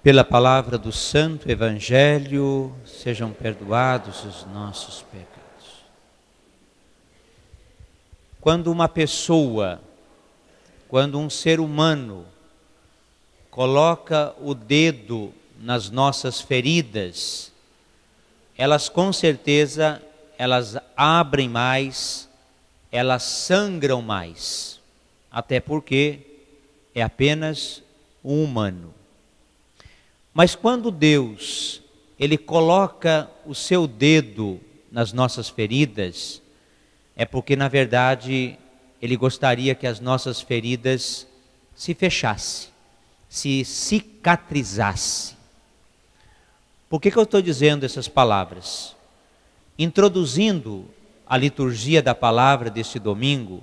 Pela palavra do Santo Evangelho, sejam perdoados os nossos pecados. Quando uma pessoa, quando um ser humano coloca o dedo nas nossas feridas, elas com certeza, elas abrem mais, elas sangram mais, até porque é apenas um humano. Mas quando Deus, Ele coloca o seu dedo nas nossas feridas, é porque na verdade Ele gostaria que as nossas feridas se fechassem, se cicatrizassem. Por que eu estou dizendo essas palavras? Introduzindo a liturgia da palavra deste domingo,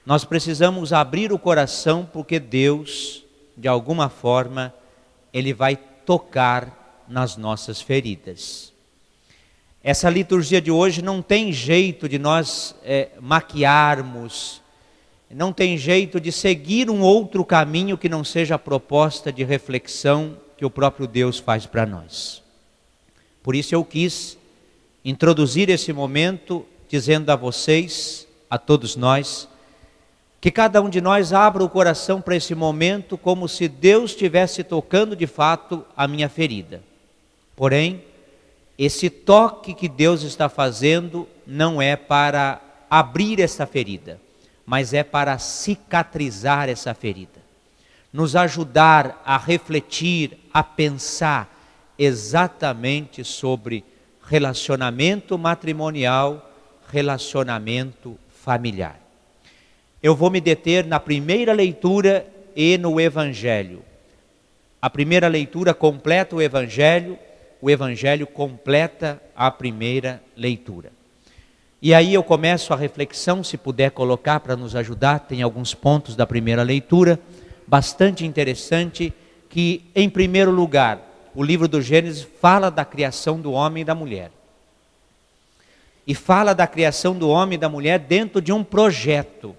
nós precisamos abrir o coração porque Deus, de alguma forma, Ele vai tocar nas nossas feridas. Essa liturgia de hoje não tem jeito de nós maquiarmos, não tem jeito de seguir um outro caminho que não seja a proposta de reflexão que o próprio Deus faz para nós. Por isso eu quis introduzir esse momento dizendo a vocês, a todos nós, que cada um de nós abra o coração para esse momento como se Deus estivesse tocando de fato a minha ferida. Porém, esse toque que Deus está fazendo não é para abrir essa ferida, mas é para cicatrizar essa ferida. Nos ajudar a refletir, a pensar exatamente sobre relacionamento matrimonial, relacionamento familiar. Eu vou me deter na primeira leitura e no Evangelho. A primeira leitura completa o Evangelho completa a primeira leitura. E aí eu começo a reflexão, se puder colocar para nos ajudar, tem alguns pontos da primeira leitura, bastante interessante, que em primeiro lugar, o livro do Gênesis fala da criação do homem e da mulher. E fala da criação do homem e da mulher dentro de um projeto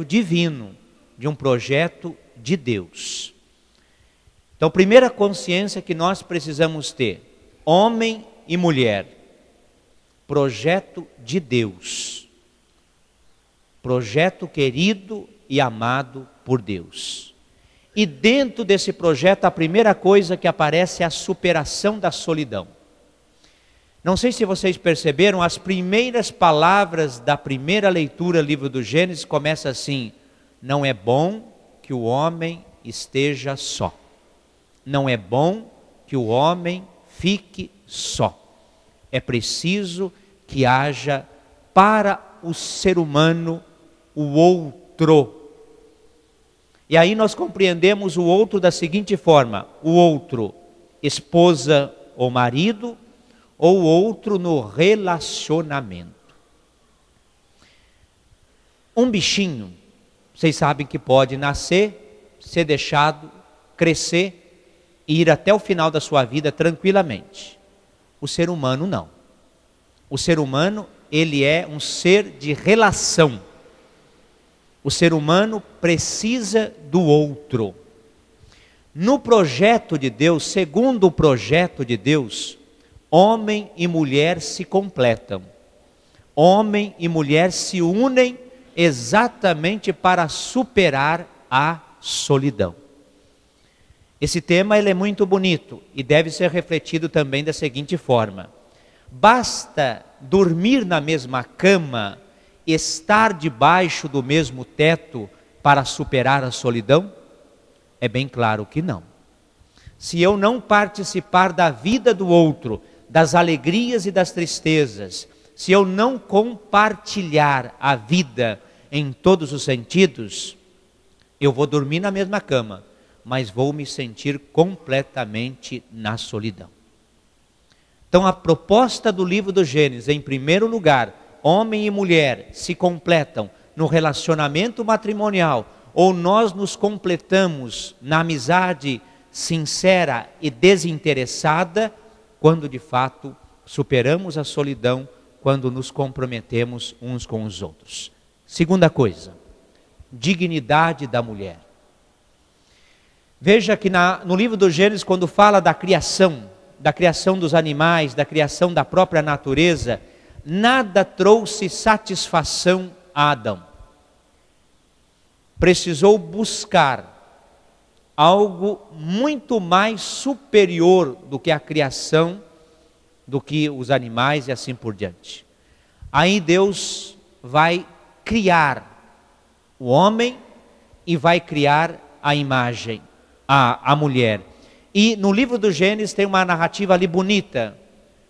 divino, de um projeto de Deus. Então, primeira consciência que nós precisamos ter, homem e mulher, projeto de Deus, projeto querido e amado por Deus. E dentro desse projeto, a primeira coisa que aparece é a superação da solidão. Não sei se vocês perceberam, as primeiras palavras da primeira leitura, livro do Gênesis, começa assim: não é bom que o homem esteja só. Não é bom que o homem fique só. É preciso que haja para o ser humano o outro. E aí nós compreendemos o outro da seguinte forma: o outro, esposa ou marido, ou outro no relacionamento. Um bichinho, vocês sabem que pode nascer, ser deixado, crescer e ir até o final da sua vida tranquilamente. O ser humano não. O ser humano, ele é um ser de relação. O ser humano precisa do outro. No projeto de Deus, segundo o projeto de Deus, homem e mulher se completam. Homem e mulher se unem exatamente para superar a solidão. Esse tema ele é muito bonito e deve ser refletido também da seguinte forma: basta dormir na mesma cama, estar debaixo do mesmo teto para superar a solidão? É bem claro que não. Se eu não participar da vida do outro, das alegrias e das tristezas, se eu não compartilhar a vida em todos os sentidos, eu vou dormir na mesma cama, mas vou me sentir completamente na solidão. Então a proposta do livro do Gênesis, em primeiro lugar, homem e mulher se completam no relacionamento matrimonial, ou nós nos completamos na amizade sincera e desinteressada, quando de fato superamos a solidão, quando nos comprometemos uns com os outros. Segunda coisa, dignidade da mulher. Veja que no livro do Gênesis, quando fala da criação dos animais, da criação da própria natureza, nada trouxe satisfação a Adão. Precisou buscar algo muito mais superior do que a criação, do que os animais e assim por diante. Aí Deus vai criar o homem e vai criar a imagem, a mulher. E no livro do Gênesis tem uma narrativa ali bonita,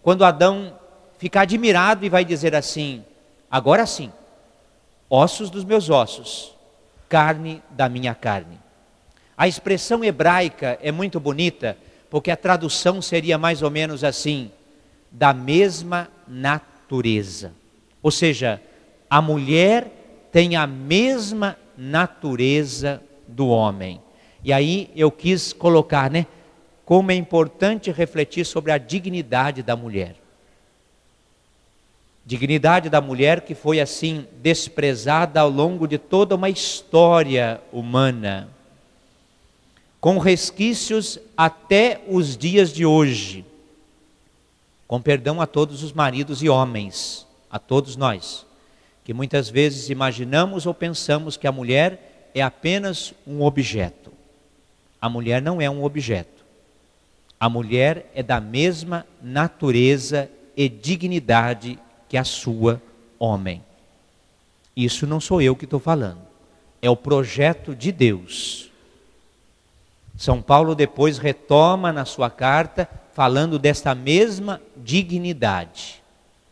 quando Adão fica admirado e vai dizer assim: agora sim, ossos dos meus ossos, carne da minha carne. A expressão hebraica é muito bonita, porque a tradução seria mais ou menos assim: da mesma natureza. Ou seja, a mulher tem a mesma natureza do homem. E aí eu quis colocar, como é importante refletir sobre a dignidade da mulher. Dignidade da mulher que foi assim desprezada ao longo de toda uma história humana, com resquícios até os dias de hoje. Com perdão a todos os maridos e homens, a todos nós, que muitas vezes imaginamos ou pensamos que a mulher é apenas um objeto. A mulher não é um objeto. A mulher é da mesma natureza e dignidade que a sua homem. Isso não sou eu que estou falando. É o projeto de Deus. São Paulo depois retoma na sua carta, falando desta mesma dignidade.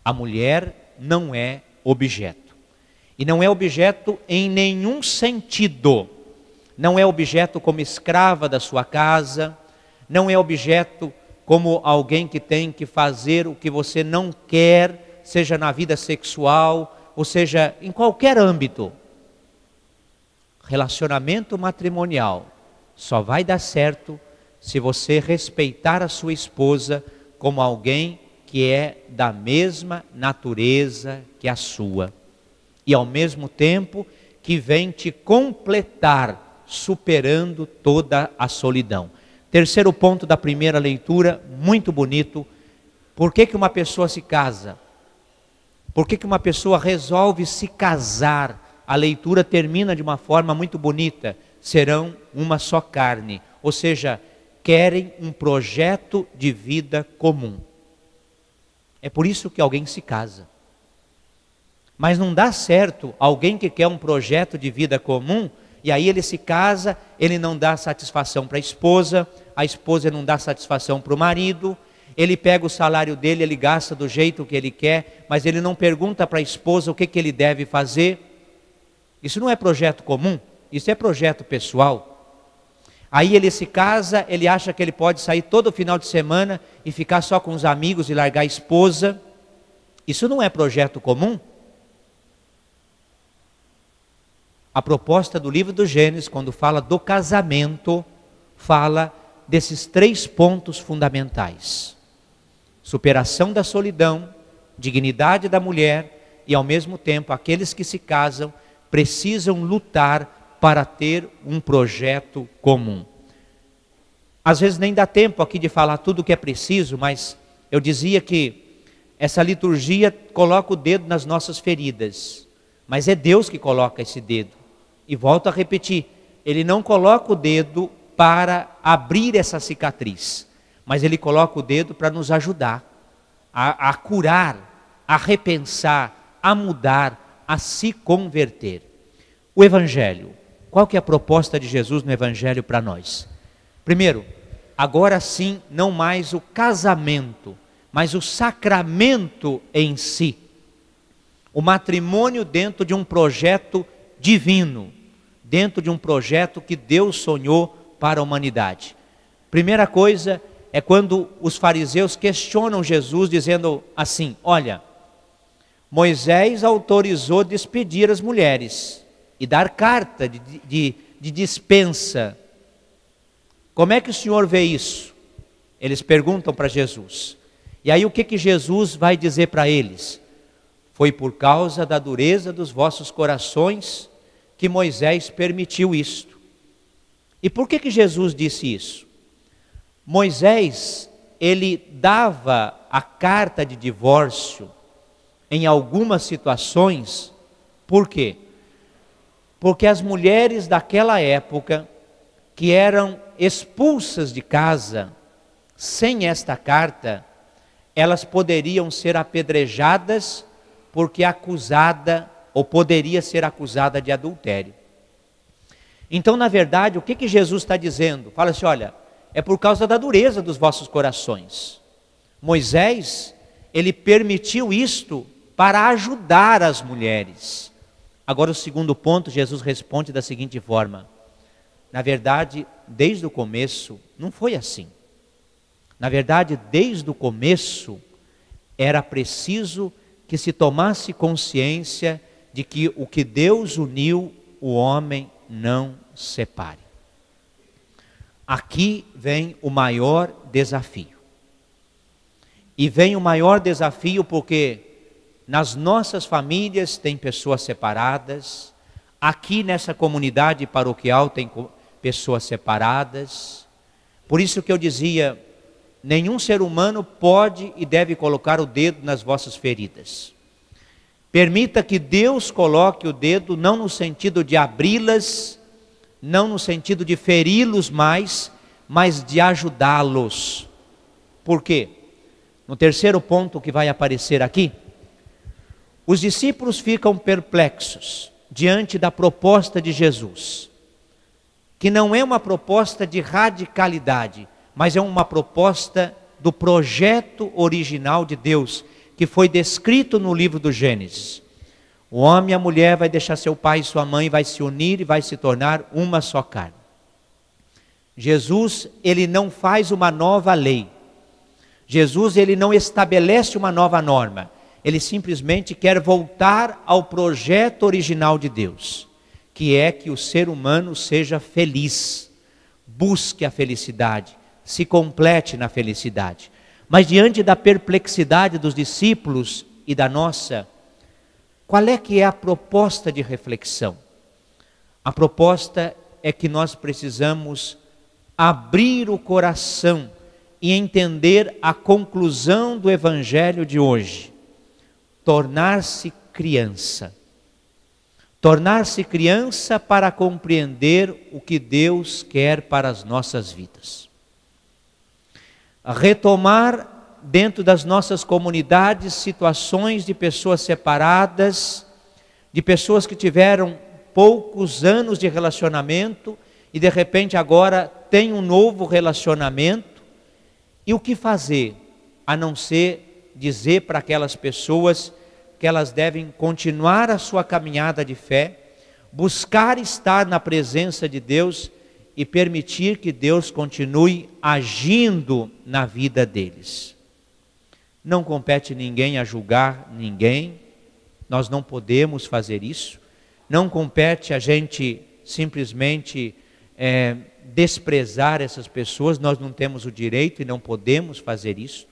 A mulher não é objeto. E não é objeto em nenhum sentido. Não é objeto como escrava da sua casa, não é objeto como alguém que tem que fazer o que você não quer, seja na vida sexual, ou seja, em qualquer âmbito. Relacionamento matrimonial só vai dar certo se você respeitar a sua esposa como alguém que é da mesma natureza que a sua. E ao mesmo tempo que vem te completar, superando toda a solidão. Terceiro ponto da primeira leitura, muito bonito. Por que uma pessoa se casa? Por que uma pessoa resolve se casar? A leitura termina de uma forma muito bonita. Serão uma só carne. Ou seja, querem um projeto de vida comum. É por isso que alguém se casa. Mas não dá certo alguém que quer um projeto de vida comum, e aí ele se casa, ele não dá satisfação para a esposa não dá satisfação para o marido, ele pega o salário dele, ele gasta do jeito que ele quer, mas ele não pergunta para a esposa o que ele deve fazer. Isso não é projeto comum, isso é projeto pessoal. Aí ele se casa, ele acha que ele pode sair todo final de semana e ficar só com os amigos e largar a esposa. Isso não é projeto comum. A proposta do livro do Gênesis, quando fala do casamento, fala desses 3 pontos fundamentais: superação da solidão, dignidade da mulher e, ao mesmo tempo, aqueles que se casam precisam lutar para ter um projeto comum. Às vezes nem dá tempo aqui de falar tudo o que é preciso, mas eu dizia que essa liturgia coloca o dedo nas nossas feridas, mas é Deus que coloca esse dedo. E volto a repetir, Ele não coloca o dedo para abrir essa cicatriz, mas Ele coloca o dedo para nos ajudar a curar, a repensar, a mudar, a se converter. O Evangelho, qual que é a proposta de Jesus no Evangelho para nós? Primeiro, agora sim, não mais o casamento, mas o sacramento em si. O matrimônio dentro de um projeto divino, dentro de um projeto que Deus sonhou para a humanidade. Primeira coisa é quando os fariseus questionam Jesus dizendo assim: olha, Moisés autorizou despedir as mulheres e dar carta de dispensa. Como é que o senhor vê isso? Eles perguntam para Jesus. E aí o que Jesus vai dizer para eles? Foi por causa da dureza dos vossos corações que Moisés permitiu isto. E por que Jesus disse isso? Moisés, ele dava a carta de divórcio em algumas situações. Por quê? Porque as mulheres daquela época, que eram expulsas de casa, sem esta carta, elas poderiam ser apedrejadas porque acusada, ou poderia ser acusada de adultério. Então, na verdade, o que Jesus está dizendo? Fala assim, olha, é por causa da dureza dos vossos corações. Moisés, ele permitiu isto para ajudar as mulheres. Agora, o segundo ponto, Jesus responde da seguinte forma: na verdade, desde o começo, não foi assim. Na verdade, desde o começo, era preciso que se tomasse consciência de que o que Deus uniu, o homem não separe. Aqui vem o maior desafio. E vem o maior desafio porque nas nossas famílias tem pessoas separadas, aqui nessa comunidade paroquial tem pessoas separadas. Por isso que eu dizia, nenhum ser humano pode e deve colocar o dedo nas vossas feridas. Permita que Deus coloque o dedo, não no sentido de abri-las, não no sentido de feri-los mais, mas de ajudá-los. Por quê? No terceiro ponto que vai aparecer aqui, os discípulos ficam perplexos diante da proposta de Jesus, que não é uma proposta de radicalidade, mas é uma proposta do projeto original de Deus, que foi descrito no livro do Gênesis. O homem e a mulher vai deixar seu pai e sua mãe, vai se unir e vai se tornar uma só carne. Jesus, ele não faz uma nova lei. Jesus, ele não estabelece uma nova norma. Ele simplesmente quer voltar ao projeto original de Deus, que é que o ser humano seja feliz, busque a felicidade, se complete na felicidade. Mas diante da perplexidade dos discípulos e da nossa, qual é que é a proposta de reflexão? A proposta é que nós precisamos abrir o coração e entender a conclusão do Evangelho de hoje. Tornar-se criança. Tornar-se criança para compreender o que Deus quer para as nossas vidas. Retomar dentro das nossas comunidades situações de pessoas separadas, de pessoas que tiveram poucos anos de relacionamento e de repente agora tem um novo relacionamento. E o que fazer, a não ser dizer para aquelas pessoas que elas devem continuar a sua caminhada de fé, buscar estar na presença de Deus e permitir que Deus continue agindo na vida deles. Não compete ninguém a julgar ninguém, nós não podemos fazer isso, não compete a gente simplesmente desprezar essas pessoas, nós não temos o direito e não podemos fazer isso.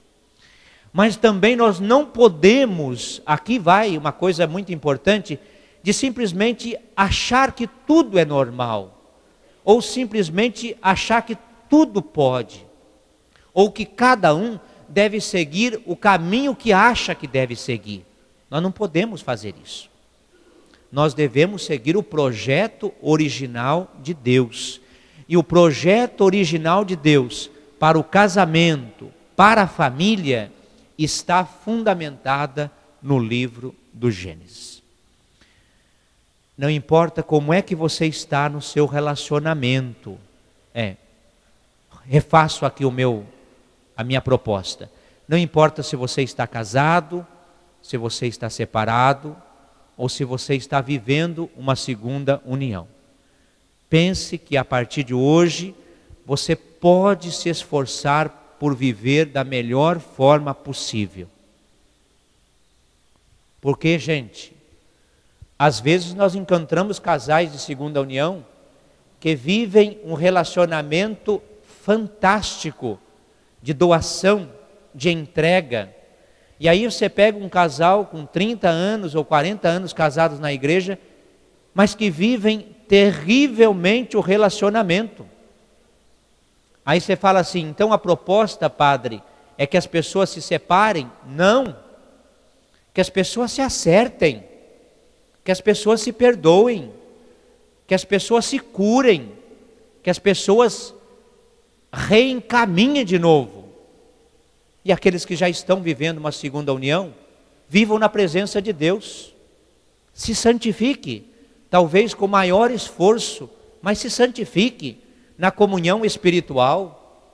Mas também nós não podemos, aqui vai uma coisa muito importante, de simplesmente achar que tudo é normal, ou simplesmente achar que tudo pode, ou que cada um deve seguir o caminho que acha que deve seguir. Nós não podemos fazer isso. Nós devemos seguir o projeto original de Deus. E o projeto original de Deus para o casamento, para a família, está fundamentada no livro do Gênesis. Não importa como é que você está no seu relacionamento. Refaço aqui a minha proposta. Não importa se você está casado, se você está separado, ou se você está vivendo uma segunda união. Pense que a partir de hoje, você pode se esforçar por viver da melhor forma possível. Porque, gente, às vezes nós encontramos casais de segunda união que vivem um relacionamento fantástico, de doação, de entrega. E aí você pega um casal com 30 anos ou 40 anos casados na igreja, mas que vivem terrivelmente o relacionamento. Aí você fala assim, então a proposta, padre, é que as pessoas se separem? Não. Que as pessoas se acertem, que as pessoas se perdoem, que as pessoas se curem, que as pessoas reencaminhem de novo. E aqueles que já estão vivendo uma segunda união, vivam na presença de Deus. Se santifique, talvez com maior esforço, mas se santifique na comunhão espiritual,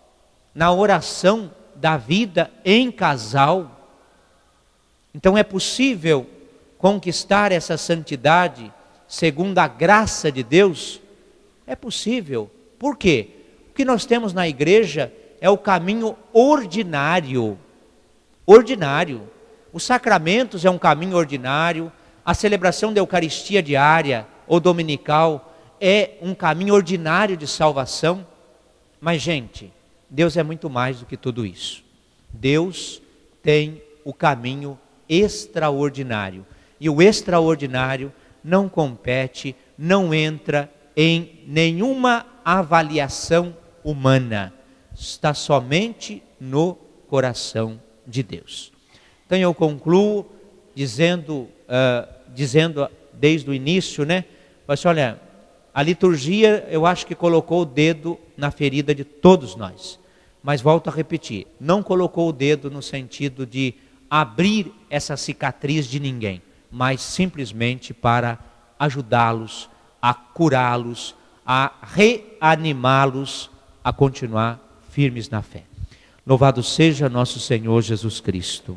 na oração da vida em casal. Então é possível conquistar essa santidade segundo a graça de Deus? É possível. Por quê? O que nós temos na igreja é o caminho ordinário. Ordinário. Os sacramentos é um caminho ordinário. A celebração da Eucaristia diária ou dominical é um caminho ordinário de salvação. Mas, gente, Deus é muito mais do que tudo isso. Deus tem o caminho extraordinário. E o extraordinário não compete, não entra em nenhuma avaliação humana. Está somente no coração de Deus. Então eu concluo dizendo desde o início, né? Mas olha, a liturgia eu acho que colocou o dedo na ferida de todos nós. Mas volto a repetir, não colocou o dedo no sentido de abrir essa cicatriz de ninguém, mas simplesmente para ajudá-los, a curá-los, a reanimá-los a continuar firmes na fé. Louvado seja nosso Senhor Jesus Cristo.